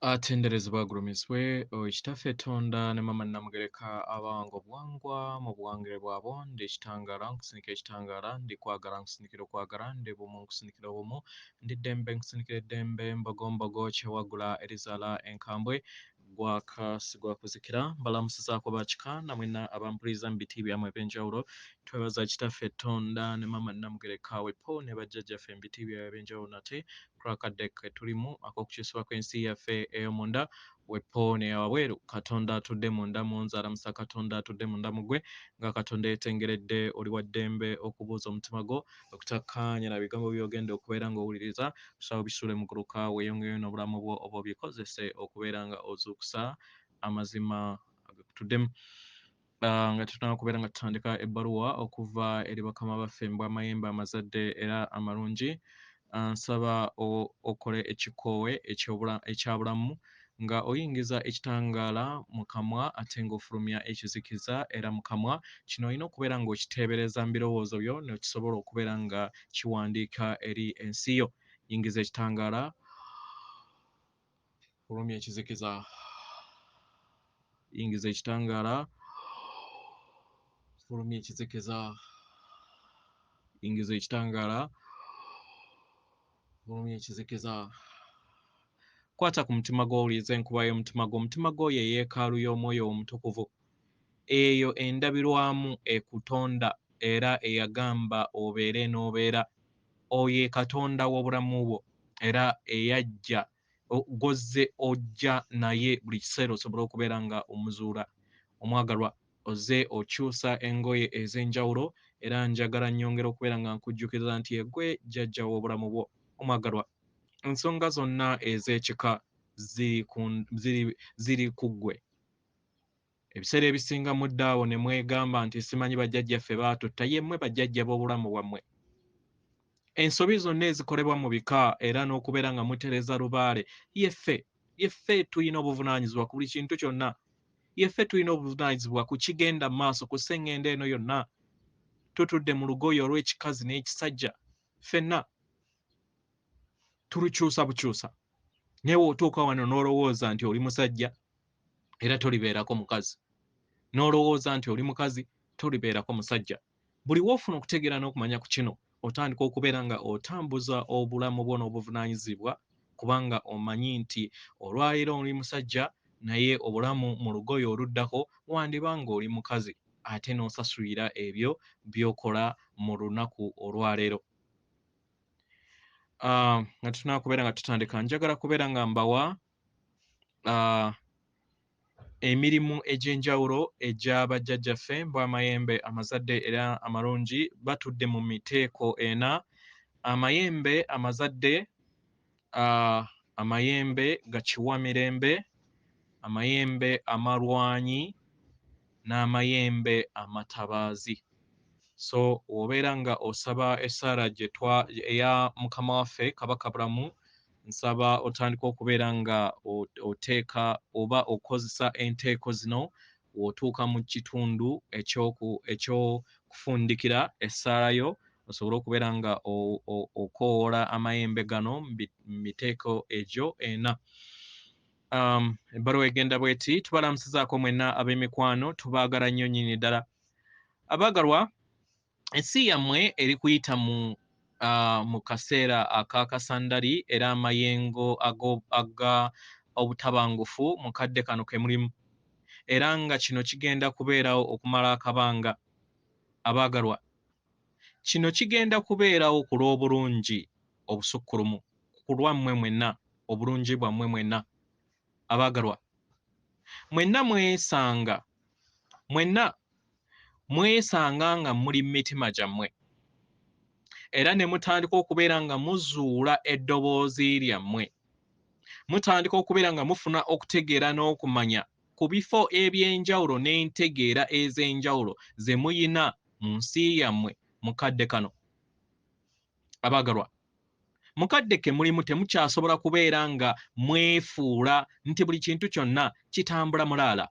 Atenderezebwa agulumiswe ekitaffe Tonda ne mama Namugereka abango obuwangwa mu buwangire bwabo ndi ekitangala nkusinikira ekitangala ndi kwagala nkusinikira okwagala ndi bumu nkusinikira obumu ndi ddembe nkusinikira eddembe mbogombogo kyewagula erizaala enkambwe gwakasi gwakuzikira mbalamusizaako bakika namwena abampuliriza mu biti byammwe ebyenjawulo twebaza kitaffe Tonda ne mama Namugereka wepo ne bajjajjaffe mu biti byabwe ebyenjawulo nate kulakadde ke tulimu ak'okukyusibwa kw'ensi yaffe ey'omunda wepo n'eyawabweru Katonda atudde munda mu nze alamusa Katonda atudde munda mu ggwe nga Katonda yeetengeredde oli wa ddembe okubuuza omutima gwo okutakkaanya na bigambo by'ogenda okubeera ng'owuliriza kusaba bisuule mu guluka weeyongeyo n'obulamu bwo oba obikozese okubeera nga ozuukusa amazima agakutuddemu. Nga tutandika kubeera nga tutandika ebbaluwa okuva eri bakama baffe mu Amayembe Amazadde era amalungi. Nsaba okole ekikoowe ekyabulamu nga oyingiza ekitangaala mu kamwa ate ng'ofulumya ekizikiza era mu kamwa. Kino olina okubeera ng'okiteebereza mu birowoozo byo ne kisobola okubeera nga kiwandiika eri ensi yo. Yingiza ekitangaala, fulumya ekizikiza. Yingiza ekitangaala, fulumya ekizikiza. Yingiza ekitangaala, fulumya ekizikiza. Kwata ku mutima gwo owuliriza enkuba y'omutima gwo. Omutima gwo ye yeekaalu y'omwoyo omutukuvu. Eyo endabirwamu ekutonda era eyagamba obeere n'obeera. Oyo ye Katonda w'obulamu bwo era eyajja gozze ojja naye buli kiseera osobola okubeera nga omuzuula. Omwagalwa ozze okyusa engoye ez'enjawulo era njagala nnyongera okubeera nga nkujjukiriza nti eggwe jjajja w'obulamu bwo. Omwagalwa ensonga zonna ez'ekika ziri ku ggwe. Ebiseera ebisinga muddaawo ne mwegamba nti simanyi bajjajjaffe baatutta, yemmwe bajjajja b'obulamu bwammwe. Ensobi zonna ezikolebwa mu bika era n'okubeera nga mutereza lubaale yeffe tulina obuvunaanyizibwa ku buli kintu kyonna. Yeffe tulina obuvunaanyizibwa ku kigenda mu maaso ku sseŋŋenda eno yonna. Tutudde mu lugoye olw'ekikazi n'ekisajja ffenna tulukyusa bukyusa. Naye bw'otuuka wano n'olowooza nti oli musajja era tolibeerako mukazi. N'olowooza nti oli mukazi tolibeerako musajja. Buli w'ofuna okutegeera n'okumanya ku kino otandika okubeera nga otambuza obulamu bwo n'obuvunaanyizibwa kubanga omanyi nti olwaleero oli musajja naye obulamu mu lugoye oluddako wandiba nga oli mukazi ate n'osasulira ebyo by'okola mu lunaku olwaleero. Nga tunaa kubeera nga tutandika njagala kubeera nga mbawa emirimu egy'enjawulo egya bajjajjaffe mbu Amayembe Amazadde era amalungi batudde mu miteeko ena: amayembe amazadde, amayembe gakiwamirembe, amayembe amalwanyi n'amayembe amatabaazi. So obeera nga osaba essaala eya Mukama waffe Kabaka Bulamu, nsaba otandika okubeera nga oteeka oba okozesa enteeko zino w'otuuka mu kitundu eky'okufundikira essaala yo osobole okubeera nga okoowoola amayembe gano mu miteeko egyo ena. Ebbaluwa egenda bw'eti: tubalamusizaako mwenna ab'emikwano, tubaagala nnyo nnyini ddala. Abaagalwa, ensi yammwe eri kuyita mu kaseera ak'akasandali era amayengo aga obutabangufu mu kadde kano ke mulimu, era nga kino kigenda kubeerawo okumala akabanga. Abaagalwa, kino kigenda kubeerawo ku lw'obulungi obusukkulumu ku lwammwe mwenna, obulungi bwammwe mwenna. Abaagalwa, mwenna mwesanga nga muli mu mitima gyammwe era ne mutandika okubeera nga muzuula eddoboozi lyammwe. Mutandika okubeera nga mufuna okutegeera n'okumanya ku bifo eby'enjawulo n'entegeera ez'enjawulo ze muyina mu nsi yammwe mu kadde kano. Abaagalwa, mu kadde ke mulimu temukyasobola kubeera nga mwefuula nti buli kintu kyonna kitambula mulaala.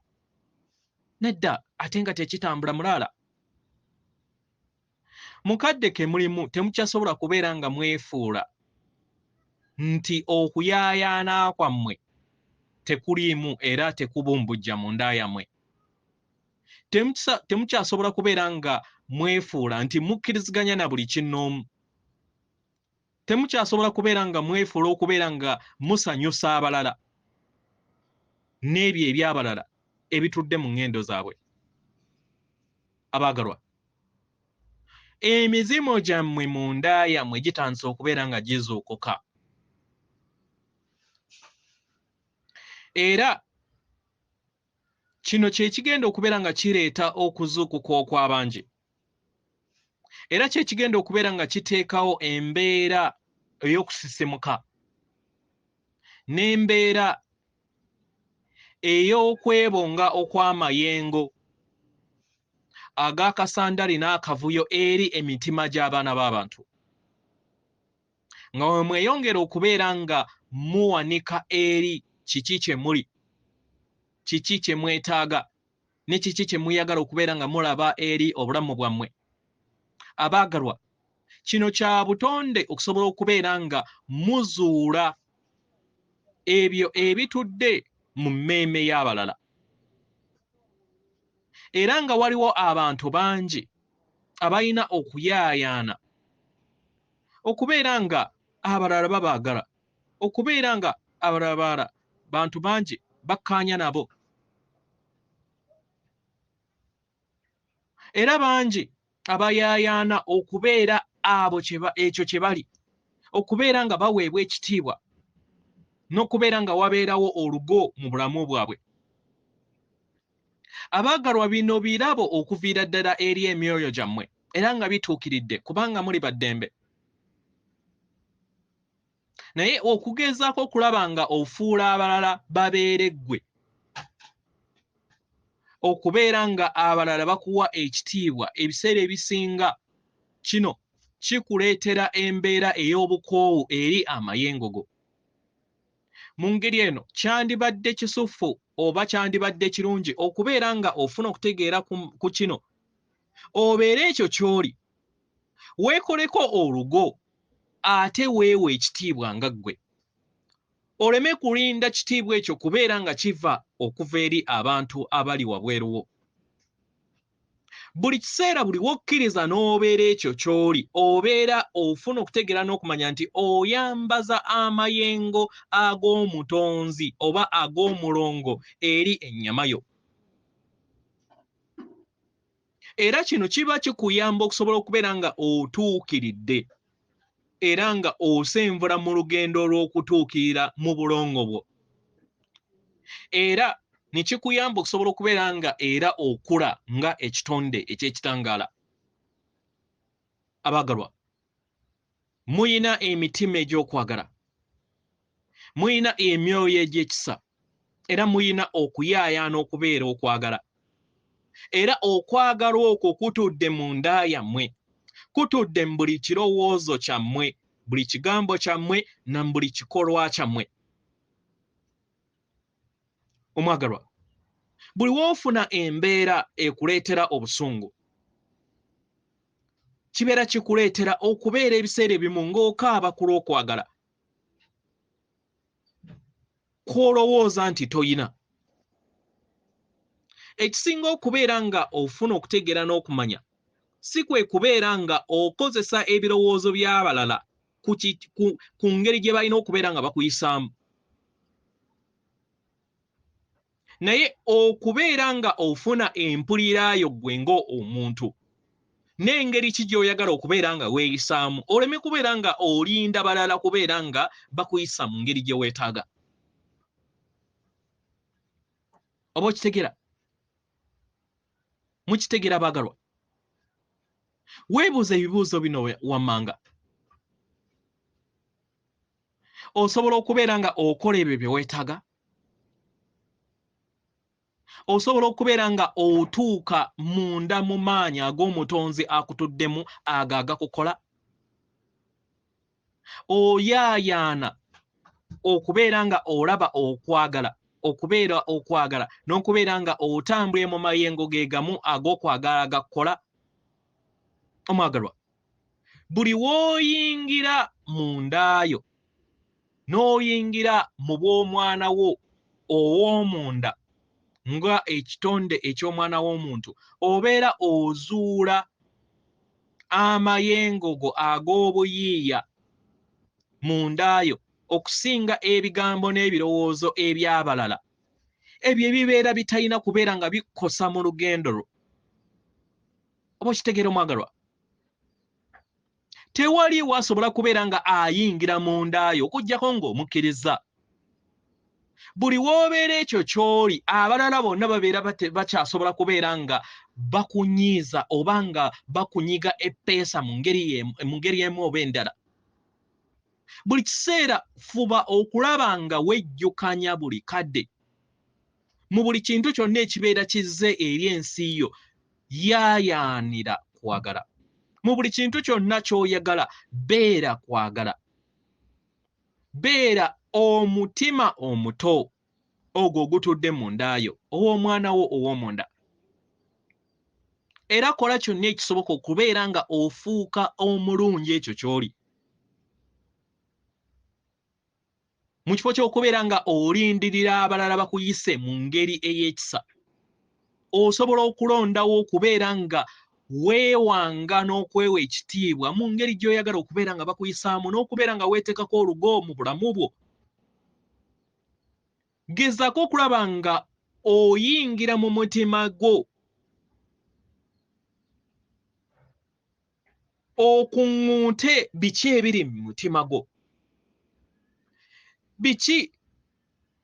Nedda, ate nga tekitambula mulaala. Mu kadde ke mulimu temukyasobola kubeera nga mwefuula nti okuyaayaana kwammwe tekuliimu era tekubumbujja mu nda yammwe. Temukyasobola kubeera nga mwefuula nti mukkiriziganya na buli kinnoomu. Temukyasobola kubeera nga mwefuula okubeera nga musanyusa abalala n'ebyo ebyabalala ebitudde mu ngendo zaabwe. Abaagalwa, emizimu gyammwe mu nda yammwe gitandise okubeera nga gizuukuka. Era kino kye kigenda okubeera nga kireeta okuzuukuka okw'abangi. Era kye kigenda okubeera nga kiteekawo embeera ey'okusisimuka n'embeera ey'okwebonga okw'amayengo ag'akasandali n'akavuyo eri emitima gy'abaana b'abantu. Nga mweyongera okubeera nga muwanika eri kiki kye muli, kiki kye mwetaaga, ne kiki kye muyagala okubeera nga mulaba eri obulamu bwammwe. Abaagalwa, kino kya butonde okusobola okubeera nga muzuula ebyo ebitudde mu mmeeme y'abalala. Era nga waliwo abantu bangi abalina okuyaayaana okubeera nga abalala babaagala, okubeera nga abalala bantu bangi bakkaanya nabo. Era bangi abayaayaana okubeera abo ekyo kye bali, okubeera nga baweebwa ekitiibwa n'okubeera nga wabeerawo olugo mu bulamu bwabwe. Abaagalwa, bino birabo okuviira ddala eri emyoyo gyammwe era nga bituukiridde kubanga muli baddembe. Naye okugezaako okulaba nga ofuula abalala babeere ggwe, okubeera nga abalala bakuwa ekitiibwa ebiseera ebisinga, kino kikuleetera embeera ey'obukoowu eri amayengo go. Mu ngeri eno kyandibadde kisufu oba kyandibadde kirungi okubeera nga ofuna okutegeera ku kino, obeere ekyo ky'oli, weekoleko olugo ate weewe ekitiibwa nga ggwe. Oleme kulinda kitiibwa ekyo kubeera nga kiva okuva eri abantu abali wabweru wo. Buli kiseera buli wokkiriza n'obeera ekyo ky'oli, obeera ofuna okutegeera n'okumanya nti oyambaza amayengo ag'omutonzi oba ag'omulongo eri ennyama yo. Era kino kiba kikuyamba okusobola okubeera nga otuukiridde era nga osenvula mu lugendo olw'okutuukirira mu bulongo bwo. Era ne kikuyamba okusobola okubeera nga era okula nga ekitonde eky'ekitangaala. Abaagalwa, muyina emitima egy'okwagala, muyina emyoyo egy'ekisa, era muyina okuyaayaana okubeera okwagala. Era okwagala okwo kutudde mu nda yammwe, kutudde mu buli kirowoozo kyammwe, buli kigambo kyammwe na buli kikolwa kyammwe. Omwagalwa, buli woofuna embeera ekuleetera obusungu, kibeera kikuleetera okubeera ebiseera ebimu ng'okaaba ku lw'okwagala kw'olowooza nti toyina. Ekisinga okubeera nga ofuna okutegeera n'okumanya si kwe kubeera nga okozesa ebirowoozo by'abalala ku ngeri gye balina okubeera nga bakuyisaamu, naye okubeera nga ofuna empuliraayo ggwe ng'omuntu n'engeri ki gy'oyagala okubeera nga weeyisaamu, oleme kubeera nga olinda balala kubeera nga bakuyisa mu ngeri gye weetaaga. Oba okitegeera? Mukitegeera baagalwa? Weebuuza ebibuuzo bino wammanga. Osobola okubeera nga okola ebyo bye weetaaga? Osobola okubeera nga otuuka munda mu maanyi ag'omutonzi akutuddemu ago agakukola? Oyaayaana okubeera nga olaba okwagala, okubeera okwagala n'okubeera nga otambulira mu mayengo ge gamu ag'okwagala agakukola? Omwagalwa, buli w'oyingira mu ndaayo n'oyingira mu bw'omwana wo ow'omunda nga ekitonde eky'omwana w'omuntu obeera ozuula amayengo go ag'obuyiiya mundaayo okusinga ebigambo n'ebirowoozo eby'abalala, ebyo ebibeera bitalina kubeera nga bikosa mu lugendo lwo. Oba okitegeera omwagalwa? Tewali wasobola kubeera nga ayingira mundaayo okuggyako ng'omukkiriza. Buli w'obeera ekyo ky'oli, abalala bonna babeera bakyasobola kubeera nga bakunyiiza oba nga bakunyiga eppeesa mu ngeri emu oba endala. Buli kiseera fuba okulaba nga wejjukanya buli kadde. Mu buli kintu kyonna ekibeera kizze eri ensi yo, yaayaanira kwagala. Mu buli kintu kyonna ky'oyagala, beera kwagala. Beera omutima omuto ogwo ogutudde mundaayo ow'omwana wo ow'omunda. Era kola kyonna ekisoboka okubeera nga ofuuka omulungi ekyo ky'oli. Mu kifo ky'okubeera nga olindirira abalala bakuyise mu ngeri ey'ekisa, osobola okulondawo okubeera nga weewanga n'okwewa ekitiibwa mu ngeri gy'oyagala okubeera nga bakuyisaamu n'okubeera nga weetekako olugo mu bulamu bwo. Gezaako okulaba nga oyingira mu mutima gwo, okuŋŋuute biki ebiri mu mutima gwo, biki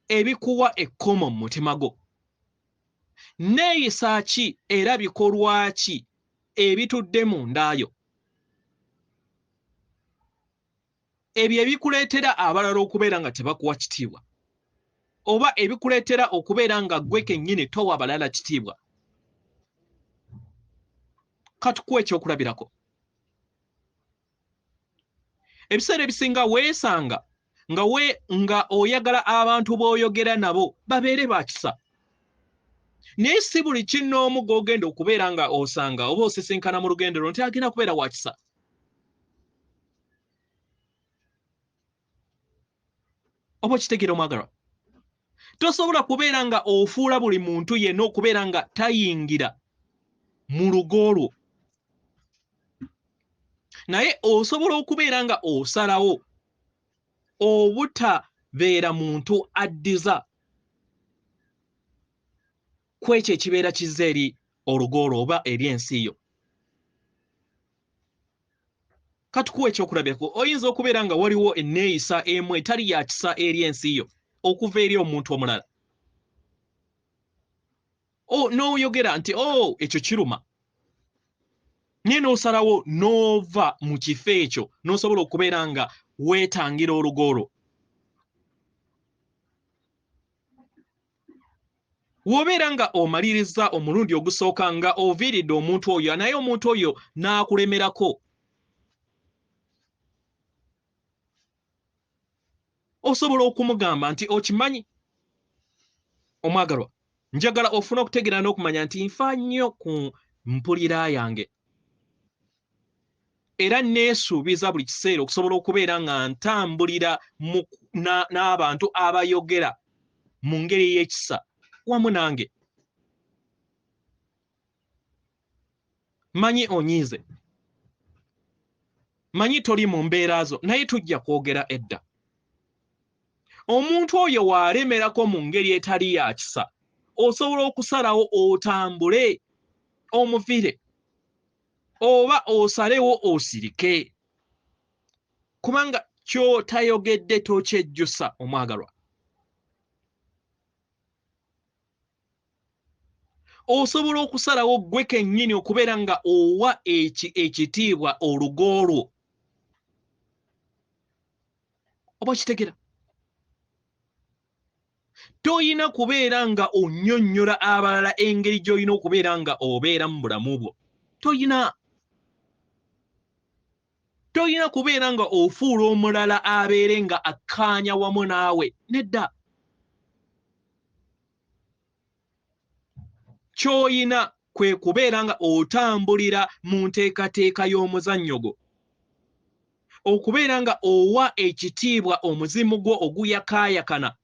ebikuwa ekkomo mu mutima gwo, neeyisa ki era bikolwa ki ebitudde mundaayo, ebyo ebikuleetera abalala okubeera nga tebakuwa kitiibwa, oba ebikuleetera okubeera nga ggwe kennyini towa balala kitiibwa. Katukuwa ekyokulabirako. Ebiseera ebisinga weesanga nga oyagala abantu b'oyogera nabo babeere ba kisa. Naye si buli kinnoomu gw'ogenda okubeera nga osanga oba osisinkana mu lugendo lwo nti agenda kubeera wa kisa. Oba okitegeera omwagalwa? Tosobola kubeera nga ofuula buli muntu yenna okubeera nga tayingira mu lugo lwo. Naye osobola okubeera nga osalawo obutabeera muntu addiza ku ekyo ekibeera kizza eri olugo lwo oba eri ensi yo. Katukuwa ekyokulabirako. Oyinza okubeera nga waliwo enneeyisa emu etali ya kisa eri ensi yo okuva eri omuntu omulala. N'oyogera nti ekyo kiruma. Naye n'osalawo n'ova mu kifo ekyo n'osobola okubeera nga weetangira olugo lwo. W'obeera nga omaliriza omulundi ogusooka nga oviiridde omuntu oyo naye omuntu oyo n'akulemerako, osobola okumugamba nti okimanyi omwagalwa, njagala ofune okutegeera n'okumanya nti nfa nnyo ku mpulira yange, era neesuubiza buli kiseera okusobola okubeera nga ntambulira n'abantu abayogera mu ngeri y'ekisa wamu nange. Manyi onyiize, manyi toli mu mbeera zo, naye tujja kwogera edda. Omuntu oyo w'alemerako mu ngeri etali ya kisa, osobola okusalawo otambule omuvire oba osalewo osirike, kubanga ky'otayogedde tokyejjusa omwagalwa. Osobola okusalawo ggwe kennyini okubeera nga owa ekitiibwa olugo lwo. Oba kitegera? Toyina kubeera nga onnyonnyola abalala engeri gy'olina okubeera nga obeera mu bulamu bwo. Toyina kubeera nga ofuula omulala abeere nga akkaanya wamu naawe. Nedda. Ky'oyina kwe kubeera nga otambulira mu nteekateeka y'omuzannyo gwo, okubeera nga owa ekitiibwa omuzimu gwo oguyakaayakana,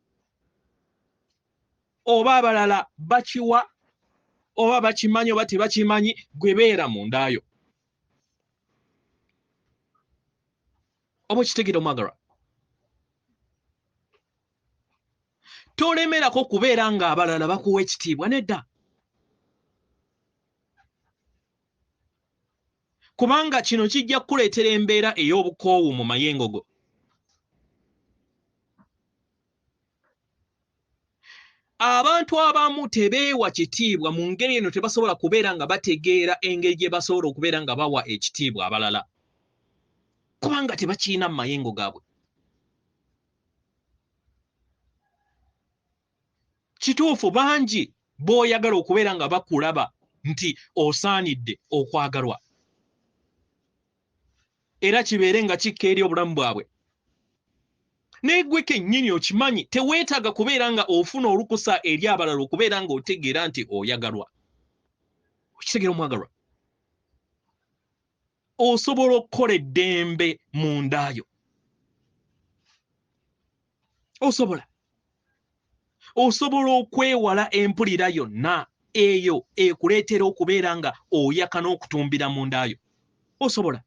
oba abalala bakiwa oba bakimanyi oba tebakimanyi gwe beera mundayo. Oba kitegeera omwagalwa. Tolemerako kubeera nga abalala bakuwa ekitiibwa nedda. Kubanga kino kijja kukuleetera embeera ey'obukoowu mu mayengo go. Abantu abamu tebeewa kitiibwa mu ngeri eno tebasobola kubeera nga bategeera engeri gye basobola okubeera nga bawa ekitiibwa abalala. Kubanga tebakiina mu mayengo gaabwe. Kituufu bangi b'oyagala okubeera nga bakulaba nti osaanidde okwagalwa. Era kibeere nga kikka eri obulamu bwabwe. Naye gwe kennyini okimanyi teweetaaga kubeera nga ofuna olukusa eri abalala okubeera nga otegeera nti oyagalwa. Okitegeera omwagalwa? Osobola okukola eddembe mu ndaayo. Osobola okwewala empulira yonna eyo ekuleetera okubeera nga oyaka n'okutumbira mu ndaayo. Osobola.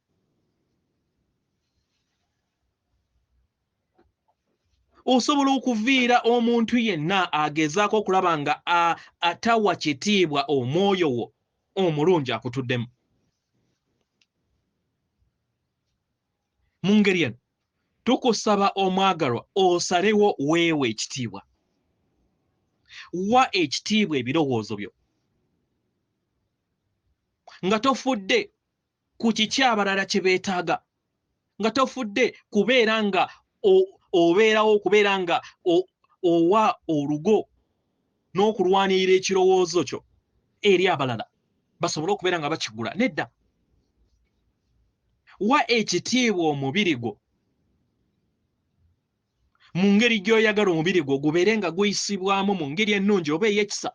Osobola okuviira omuntu yenna agezaako okulaba nga atawa kitiibwa omwoyo wo omulungi akutuddemu. Mu ngeri eno tukusaba omwagalwa osalewo weewe ekitiibwa. Wa ekitiibwa ebirowoozo byo. Nga tofudde ku kiki abalala kye beetaaga. Nga tofudde kubeera nga obeerawo okubeera nga owa olugo n'okulwanirira ekirowoozo kyo eri abalala basobole okubeera nga bakigula. Nedda. Wa ekitiibwa omubiri gwo mu ngeri gy'oyagala omubiri gwo gubeere nga guyisibwamu mu ngeri ennungi oba ey'ekisa.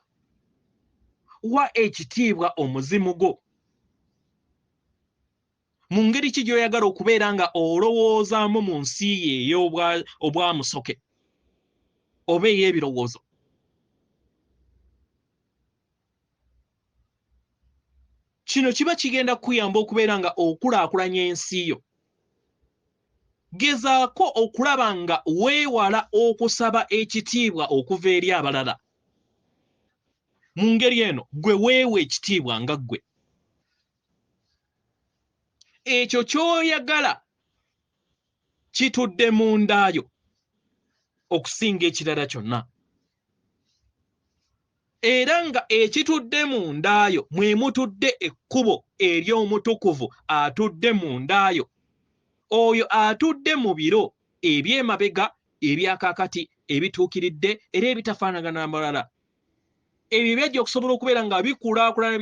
Wa ekitiibwa omuzimu gwo mu ngeri ki gy'oyagala okubeera nga olowoozaamu mu nsi ye ey'obwamusoke oba ey'ebirowoozo. Kino kiba kigenda kukuyamba okubeera nga okulaakulanya ensi yo. Gezaako okulaba nga weewala okusaba ekitiibwa okuva eri abalala. Mu ngeri eno gwe weewe ekitiibwa nga ggwe. Ekyo ky'oyagala kitudde mu ndaayo okusinga ekirala kyonna. Era nga ekitudde mu ndaayo mwe mutudde ekkubo ery'omutukuvu atudde mu ndaayo. Oyo atudde mu biro eby'emabega ebyakaakati ebituukiridde era ebitafaanagana amalala. Ebyo byajja okusobola okubeera nga bikulaakulana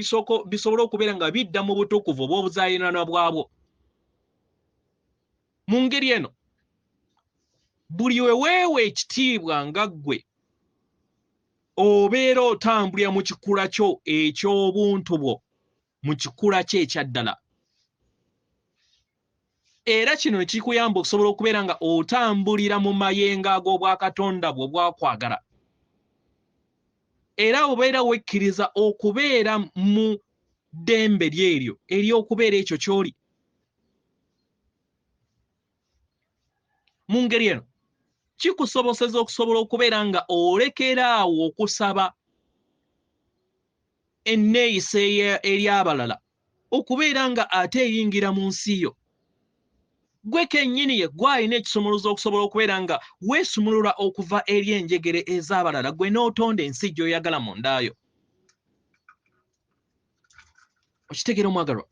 bisobole okubeera nga bidda mu butukuvu obw'obuzaayinana bwabwo. Mu ngeri eno buli we weewe ekitiibwa nga ggwe obeera otambulira mu kikula kyo eky'obuntu bwo, mu kikula kyo ekya ddala. Era kino kikuyamba okusobola okubeera nga otambulira mu mayengo ag'obwakatonda bwo bwakwagala. Era obeera wekkiriza okubeera mu ddembe lyeryo ery'okubeera ekyo ky'oli. Mu ngeri eno kikusoboseza okusobola okubeera nga olekeraawo okusaba enneeyisa eri abalala okubeera nga ate eyingira mu nsi yo. Gwe kennyini ye gw'alina ekisumuluzo okusobola okubeera nga weesumulula okuva eri enjegere ez'abalala gwe n'otonda ensi gy'oyagala mu ndaayo. Okitegeera omwagalwa?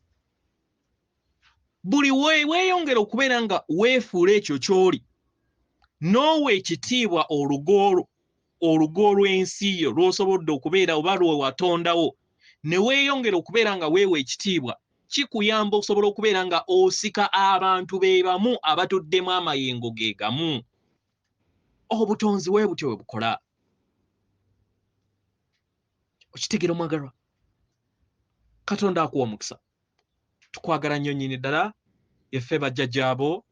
Buli weeyongera okubeera nga weefuula ekyo ky'oli n'owa ekitiibwa olugo lw'ensi yo lw'osobodde okubeera oba lwe watondawo ne weeyongera okubeera nga weewa ekitiibwa, kikuyamba okusobola okubeera nga osika abantu be bamu abatuddemu amayengo ge gamu. Obutonzi bwe butyo bwe bukola. Okitegeera omwagalwa? Katonda akuwa omukisa. Tukwagala nnyo nnyini ddala yaffe bajjajjaabo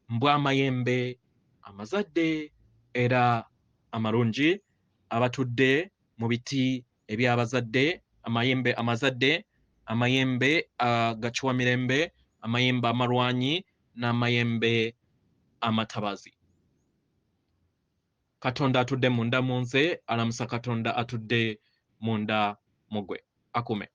mbwa Amayembe, Amazadde era amalungi abatudde mu biti eby'abazadde, amayembe amazadde, amayembe agacuwamirembe, amayembe amalwanyi n'amayembe amatabazi. Katonda atudde munda mu nze, alamusa Katonda atudde munda mu ggwe. Akume.